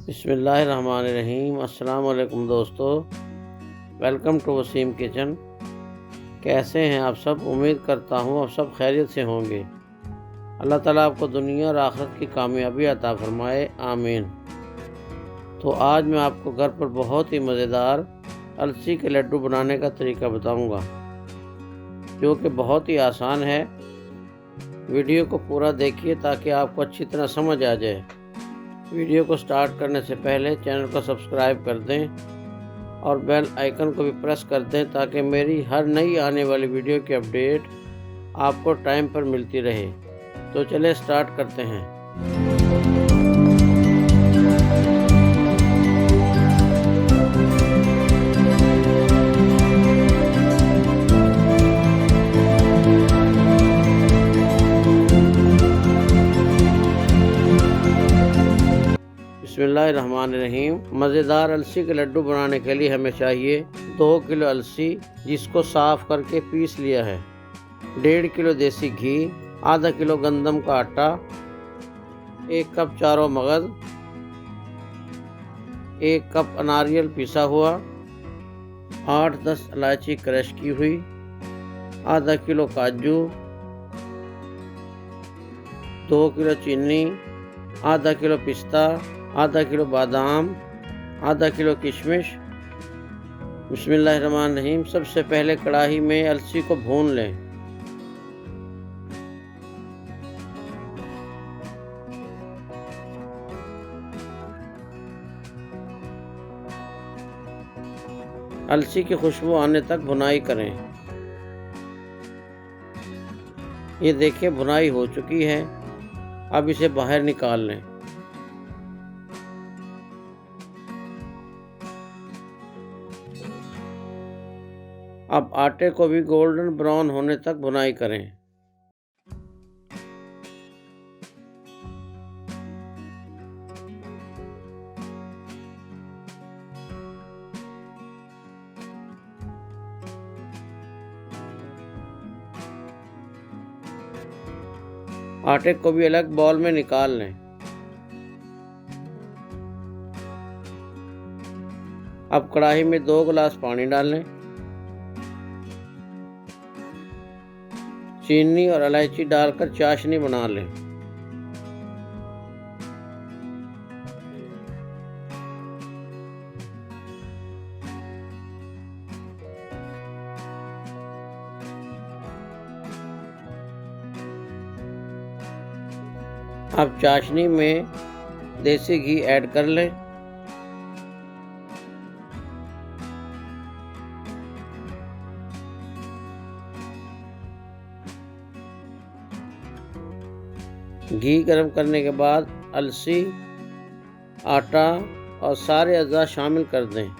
बिस्मिल्लाहिर्रहमानिर्रहीम। अस्सलाम वालेकुम दोस्तों, वेलकम टू वसीम किचन। कैसे हैं आप सब? उम्मीद करता हूँ आप सब खैरियत से होंगे। अल्लाह ताला आपको दुनिया और आखिरत की कामयाबी अता फरमाए, आमीन। तो आज मैं आपको घर पर बहुत ही मज़ेदार अलसी के लड्डू बनाने का तरीका बताऊँगा, जो कि बहुत ही आसान है। वीडियो को पूरा देखिए ताकि आपको अच्छी तरह समझ आ जाए। वीडियो को स्टार्ट करने से पहले चैनल को सब्सक्राइब कर दें और बेल आइकन को भी प्रेस कर दें ताकि मेरी हर नई आने वाली वीडियो की अपडेट आपको टाइम पर मिलती रहे। तो चलिए स्टार्ट करते हैं। बिस्मिल्लाहिर्रहमानिर्रहीम। मज़ेदार अलसी के लड्डू बनाने के लिए हमें चाहिए 2 किलो अलसी, जिसको साफ़ करके पीस लिया है, 1.5 किलो देसी घी, आधा किलो गंदम का आटा, 1 कप चारों मगज़, 1 कप नारियल पिसा हुआ, 8-10 इलायची क्रश की हुई, आधा किलो काजू, 2 किलो चीनी, आधा किलो पिस्ता, आधा किलो बादाम, आधा किलो किशमिश। बिस्मिल्लाहिर्रहमानिर्रहीम। सबसे पहले कढ़ाई में अलसी को भून लें। अलसी की खुशबू आने तक भुनाई करें। ये देखिए भुनाई हो चुकी है। अब इसे बाहर निकाल लें। अब आटे को भी गोल्डन ब्राउन होने तक भुनाई करें। आटे को भी अलग बाउल में निकाल लें। अब कढ़ाई में 2 गिलास पानी डाल लें। चीनी और इलायची डालकर चाशनी बना लें। अब चाशनी में देसी घी ऐड कर लें। घी गर्म करने के बाद अलसी, आटा और सारे अज़ा शामिल कर दें।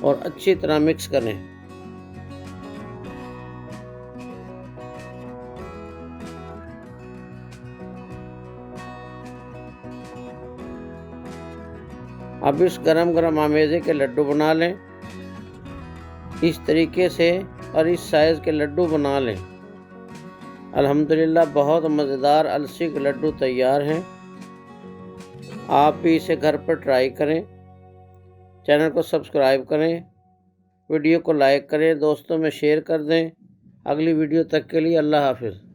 और अच्छी तरह मिक्स करें। अब इस गरम आमेज़े के लड्डू बना लें। इस तरीके से और इस साइज़ के लड्डू बना लें। अल्हम्दुलिल्लाह बहुत मज़ेदार अलसी के लड्डू तैयार हैं। आप भी इसे घर पर ट्राई करें। चैनल को सब्सक्राइब करें, वीडियो को लाइक करें, दोस्तों में शेयर कर दें। अगली वीडियो तक के लिए अल्लाह हाफ़िज़।